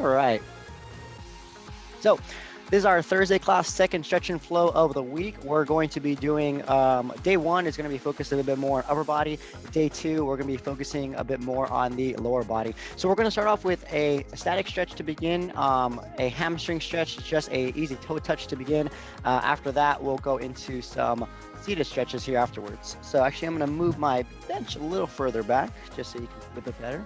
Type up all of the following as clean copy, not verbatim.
right. So this is our Thursday class, second stretch and flow of the week. We're going to be doing, day one is going to be focused a bit more on upper body. Day two, we're going to be focusing a bit more on the lower body. So we're going to start off with a static stretch to begin, a hamstring stretch, just a easy toe touch to begin. After that, we'll go into some seated stretches here afterwards. So actually, I'm going to move my bench a little further back just so you can see a bit better.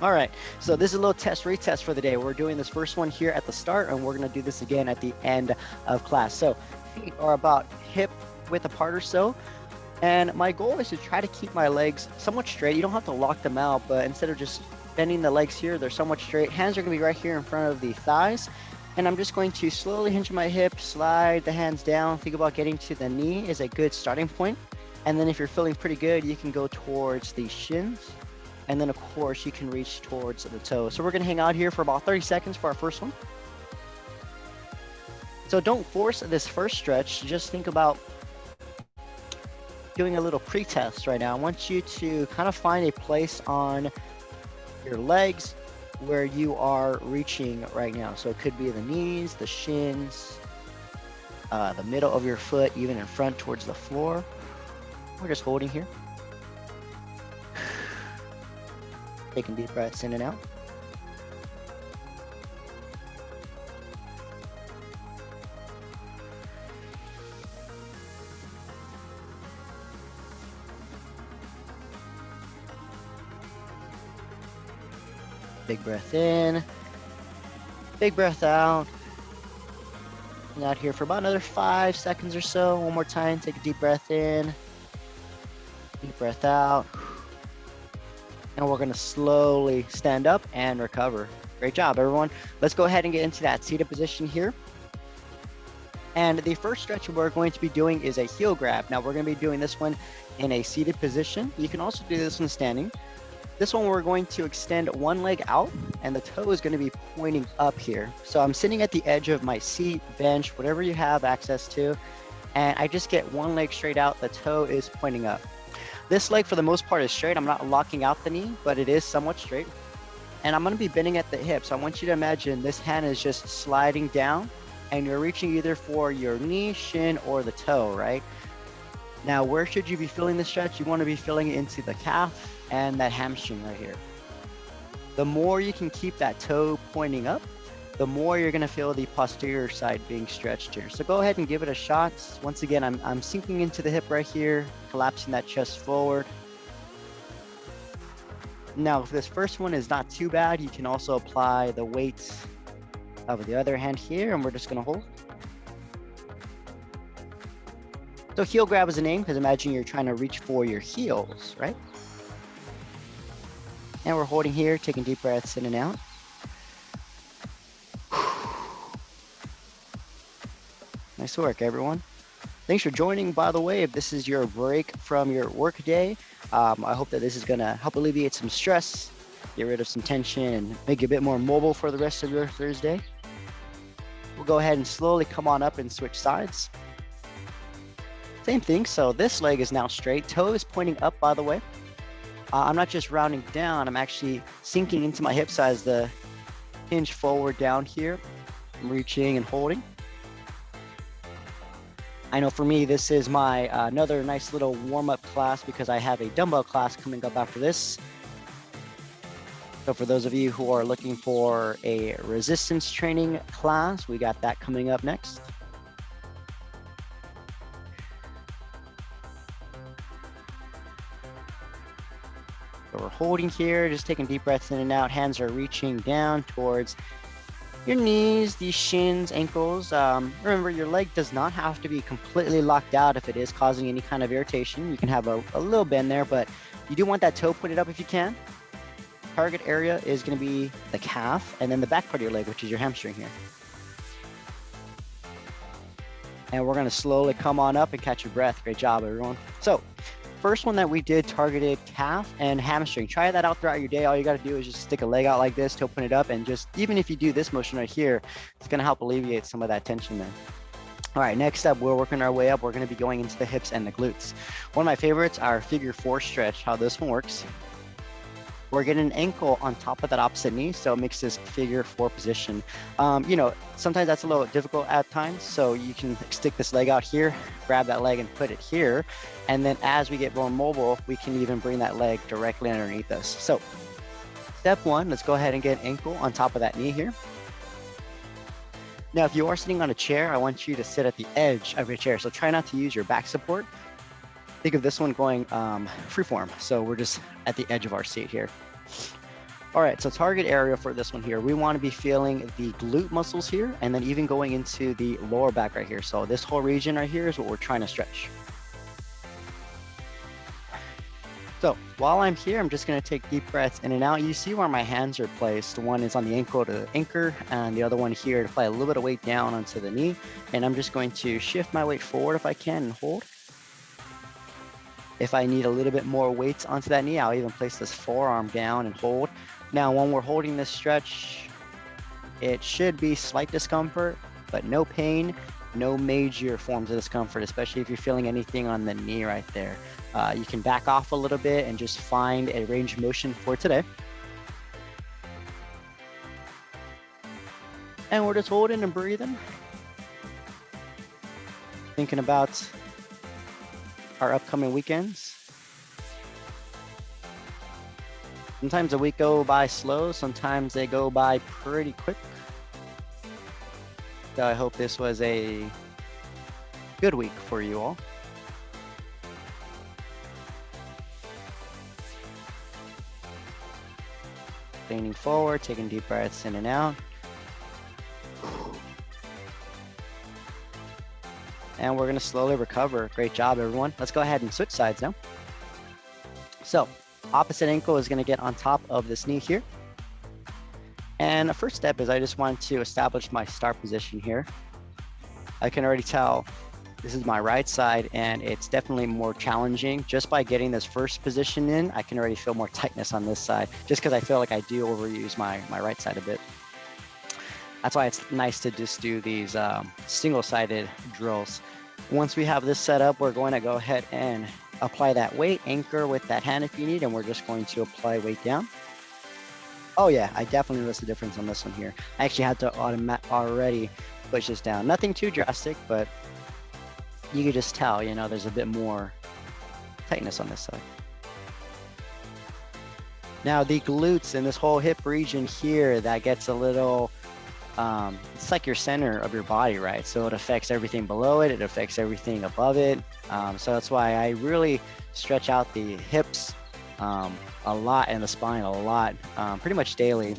All right, so this is a little retest for the day. We're doing this first one here at the start, and we're gonna do this again at the end of class. So feet are about hip width apart or so. And my goal is to try to keep my legs somewhat straight. You don't have to lock them out, but instead of just bending the legs here, they're somewhat straight. Hands are gonna be right here in front of the thighs. And I'm just going to slowly hinge my hip, slide the hands down. Think about getting to the knee is a good starting point. And then if you're feeling pretty good, you can go towards the shins. And then, of course, you can reach towards the toes. So we're going to hang out here for about 30 seconds for our first one. So don't force this first stretch. Just think about doing a little pre-test right now. I want you to kind of find a place on your legs where you are reaching right now. So it could be the knees, the shins, the middle of your foot, even in front towards the floor. We're just holding here. Taking deep breaths in and out. Big breath in, big breath out. And out here for about another 5 seconds or so. One more time, take a deep breath in, deep breath out. And we're gonna slowly stand up and recover. Great job, everyone. Let's go ahead and get into that seated position here. And the first stretch we're going to be doing is a heel grab. Now we're gonna be doing this one in a seated position. You can also do this one standing. This one we're going to extend one leg out and the toe is gonna be pointing up here. So I'm sitting at the edge of my seat, bench, whatever you have access to, and I just get one leg straight out, the toe is pointing up. This leg, for the most part, is straight. I'm not locking out the knee, but it is somewhat straight. And I'm gonna be bending at the hip. So I want you to imagine this hand is just sliding down and you're reaching either for your knee, shin, or the toe, right? Now, where should you be feeling the stretch? You wanna be feeling it into the calf and that hamstring right here. The more you can keep that toe pointing up, the more you're gonna feel the posterior side being stretched here. So go ahead and give it a shot. Once again, I'm sinking into the hip right here, collapsing that chest forward. Now, if this first one is not too bad, you can also apply the weight of the other hand here, and we're just gonna hold. So heel grab is a name, because imagine you're trying to reach for your heels, right? And we're holding here, taking deep breaths in and out. Nice work, everyone. Thanks for joining, by the way. If this is your break from your work day, I hope that this is gonna help alleviate some stress, get rid of some tension, and make you a bit more mobile for the rest of your Thursday. We'll go ahead and slowly come on up and switch sides. Same thing, so this leg is now straight. Toe is pointing up, by the way. I'm not just rounding down, I'm actually sinking into my hip size, the hinge forward down here. I'm reaching and holding. I know for me, this is my another nice little warm-up class because I have a dumbbell class coming up after this. So for those of you who are looking for a resistance training class, we got that coming up next. So we're holding here, just taking deep breaths in and out. Hands are reaching down towards your knees, the shins, ankles. Remember, your leg does not have to be completely locked out if it is causing any kind of irritation. You can have a little bend there, but you do want that toe pointed up if you can. Target area is going to be the calf and then the back part of your leg, which is your hamstring here. And we're going to slowly come on up and catch your breath. Great job, everyone. So first one that we did targeted calf and hamstring. Try that out throughout your day. All you got to do is just stick a leg out like this to open it up, and just even if you do this motion right here, it's going to help alleviate some of that tension there. All right, next up, we're working our way up. We're going to be going into the hips and the glutes. One of my favorites, our figure 4 stretch, how this one works. we're getting an ankle on top of that opposite knee, so it makes this figure 4 position. You know, sometimes that's a little difficult at times, so you can stick this leg out here, grab that leg and put it here, and then as we get more mobile, we can even bring that leg directly underneath us. So step 1, let's go ahead and get an ankle on top of that knee here. Now, if you are sitting on a chair, I want you to sit at the edge of your chair, so try not to use your back support. Think of this one going freeform. So we're just at the edge of our seat here. All right, so target area for this one here, we want to be feeling the glute muscles here and then even going into the lower back right here. So this whole region right here is what we're trying to stretch. So while I'm here, I'm just going to take deep breaths in and out. You see where my hands are placed. One is on the ankle to anchor and the other one here to apply a little bit of weight down onto the knee. And I'm just going to shift my weight forward if I can and hold. If I need a little bit more weight onto that knee, I'll even place this forearm down and hold. Now, when we're holding this stretch, it should be slight discomfort, but no pain, no major forms of discomfort, especially if you're feeling anything on the knee right there. You can back off a little bit and just find a range of motion for today. And we're just holding and breathing. Thinking about our upcoming weekends. Sometimes a week go by slow, sometimes they go by pretty quick. So I hope this was a good week for you all. Leaning forward, taking deep breaths in and out. And we're gonna slowly recover. Great job, everyone. Let's go ahead and switch sides now. So, opposite ankle is gonna get on top of this knee here. And the first step is I just want to establish my start position here. I can already tell this is my right side and it's definitely more challenging. Just by getting this first position in, I can already feel more tightness on this side, just because I feel like I do overuse my right side a bit. That's why it's nice to just do these single-sided drills. Once we have this set up, we're going to go ahead and apply that weight, anchor with that hand if you need, and we're just going to apply weight down. Oh yeah, I definitely noticed the difference on this one here. I actually had to already push this down. Nothing too drastic, but you could just tell, you know, there's a bit more tightness on this side. Now the glutes and this whole hip region here, that gets a little, it's like your center of your body, right? So it affects everything below it, it affects everything above it. So that's why I really stretch out the hips a lot and the spine a lot, pretty much daily.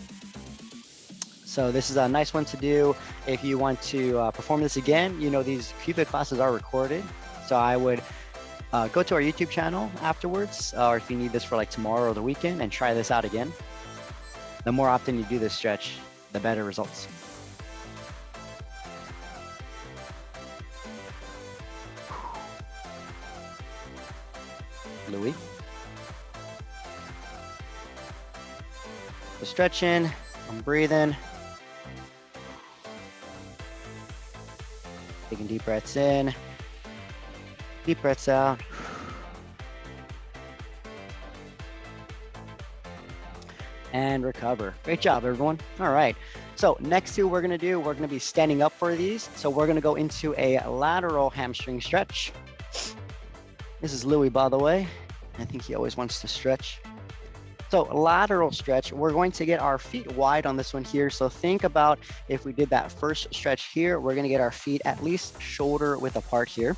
So this is a nice one to do if you want to perform this again. You know, these Cupid classes are recorded, so I would go to our YouTube channel afterwards, or if you need this for like tomorrow or the weekend, and try this out again. The more often you do this stretch, the better results. Louis. So stretching, I'm breathing. Taking deep breaths in, deep breaths out. And recover. Great job, everyone. All right. So next two we're going to be standing up for these. So we're going to go into a lateral hamstring stretch. This is Louis, by the way. I think he always wants to stretch. So lateral stretch, we're going to get our feet wide on this one here. So think about if we did that first stretch here, we're going to get our feet at least shoulder width apart here.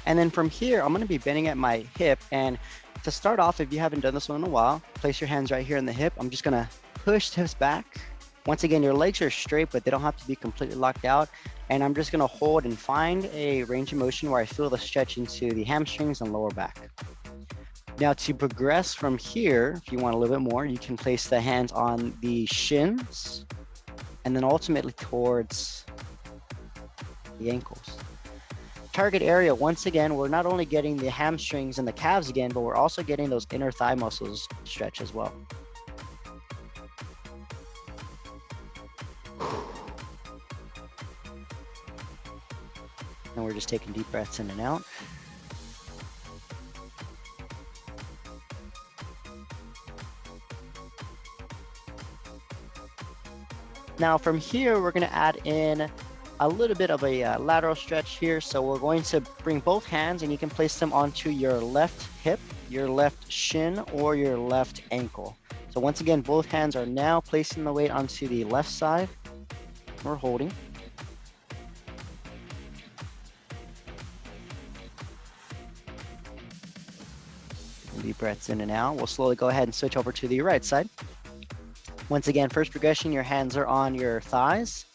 And then from here, I'm going to be bending at my hip. And to start off, if you haven't done this one in a while, place your hands right here in the hip. I'm just going to push hips back. Once again, your legs are straight, but they don't have to be completely locked out. And I'm just going to hold and find a range of motion where I feel the stretch into the hamstrings and lower back. Now to progress from here, if you want a little bit more, you can place the hands on the shins and then ultimately towards the ankles. Target area, once again, we're not only getting the hamstrings and the calves again, but we're also getting those inner thigh muscles stretch as well. And we're just taking deep breaths in and out. Now from here, we're gonna add in a little bit of a lateral stretch here. So we're going to bring both hands and you can place them onto your left hip, your left shin, or your left ankle. So once again, both hands are now placing the weight onto the left side. We're holding. Deep breaths in and out. We'll slowly go ahead and switch over to the right side. Once again, first progression, your hands are on your thighs.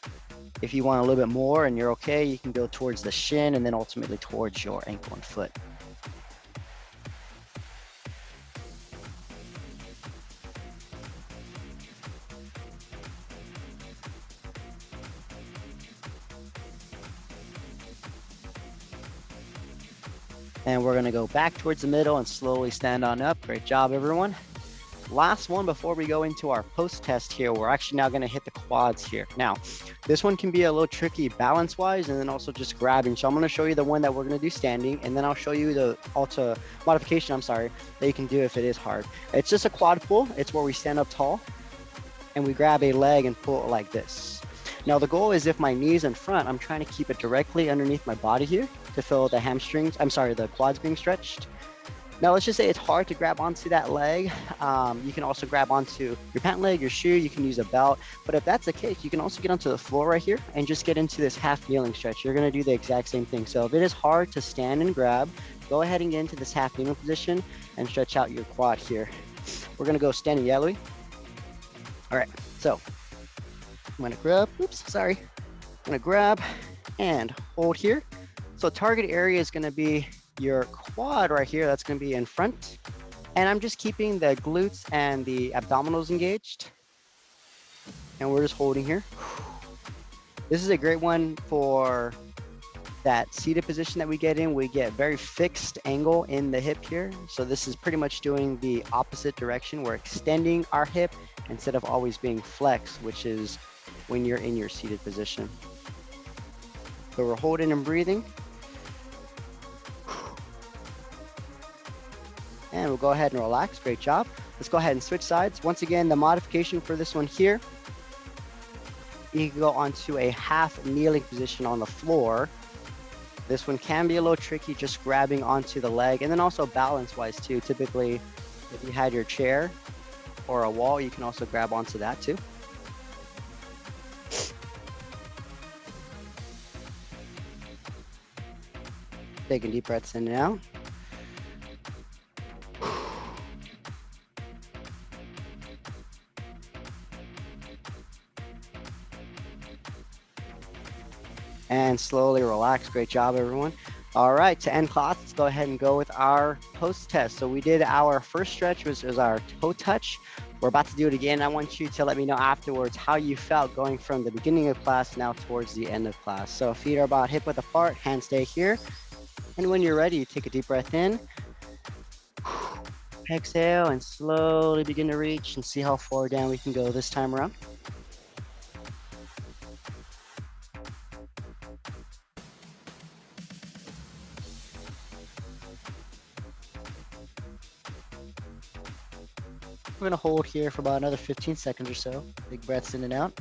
If you want a little bit more and you're okay, you can go towards the shin and then ultimately towards your ankle and foot. And we're gonna go back towards the middle and slowly stand on up. Great job, everyone. Last one before we go into our post test here, we're actually now gonna hit the quads here. Now, this one can be a little tricky balance-wise and then also just grabbing. So I'm gonna show you the one that we're gonna do standing, and then I'll show you the modification, that you can do if it is hard. It's just a quad pull. It's where we stand up tall and we grab a leg and pull it like this. Now the goal is if my knee's in front, I'm trying to keep it directly underneath my body here to feel the hamstrings, the quads being stretched. Now let's just say it's hard to grab onto that leg. You can also grab onto your pant leg, your shoe, you can use a belt. But if that's the case, you can also get onto the floor right here and just get into this half kneeling stretch. You're gonna do the exact same thing. So if it is hard to stand and grab, go ahead and get into this half kneeling position and stretch out your quad here. We're gonna go standing yellowy. All right, so I'm gonna grab, I'm gonna grab and hold here. So target area is gonna be your quad right here. That's gonna be in front. And I'm just keeping the glutes and the abdominals engaged. And we're just holding here. This is a great one for that seated position that we get in. We get very fixed angle in the hip here. So this is pretty much doing the opposite direction. We're extending our hip instead of always being flexed, which is when you're in your seated position. So we're holding and breathing. And we'll go ahead and relax. Great job. Let's go ahead and switch sides. Once again, the modification for this one here, you can go onto a half kneeling position on the floor. This one can be a little tricky, just grabbing onto the leg, and then also balance-wise too. Typically, if you had your chair or a wall, you can also grab onto that too. Taking deep breaths in and out. And slowly relax. Great job, everyone. All right, to end class, let's go ahead and go with our post test. So we did our first stretch, which was our toe touch. We're about to do it again. I want you to let me know afterwards how you felt going from the beginning of class now towards the end of class. So feet are about hip width apart, hands stay here. And when you're ready, you take a deep breath in. Exhale and slowly begin to reach and see how far down we can go this time around. We're gonna hold here for about another 15 seconds or so. Big breaths in and out.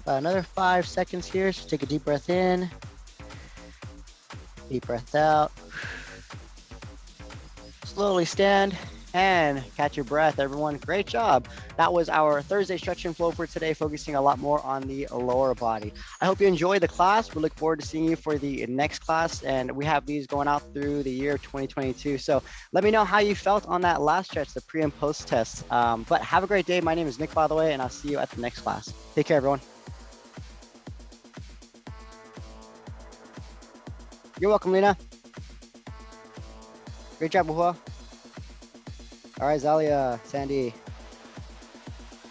About another 5 seconds here. So take a deep breath in. Deep breath out. Slowly stand and catch your breath, everyone. Great job. That was our Thursday stretch and flow for today, focusing a lot more on the lower body. I hope you enjoyed the class. We look forward to seeing you for the next class, and we have these going out through the year 2022. So let me know how you felt on that last stretch, the pre and post test. But have a great day. My name is Nick, by the way, and I'll see you at the next class. Take care, everyone. You're welcome, Lena. Great job, Wuhua. All right, Zalia, Sandy.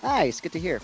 Nice, good to hear.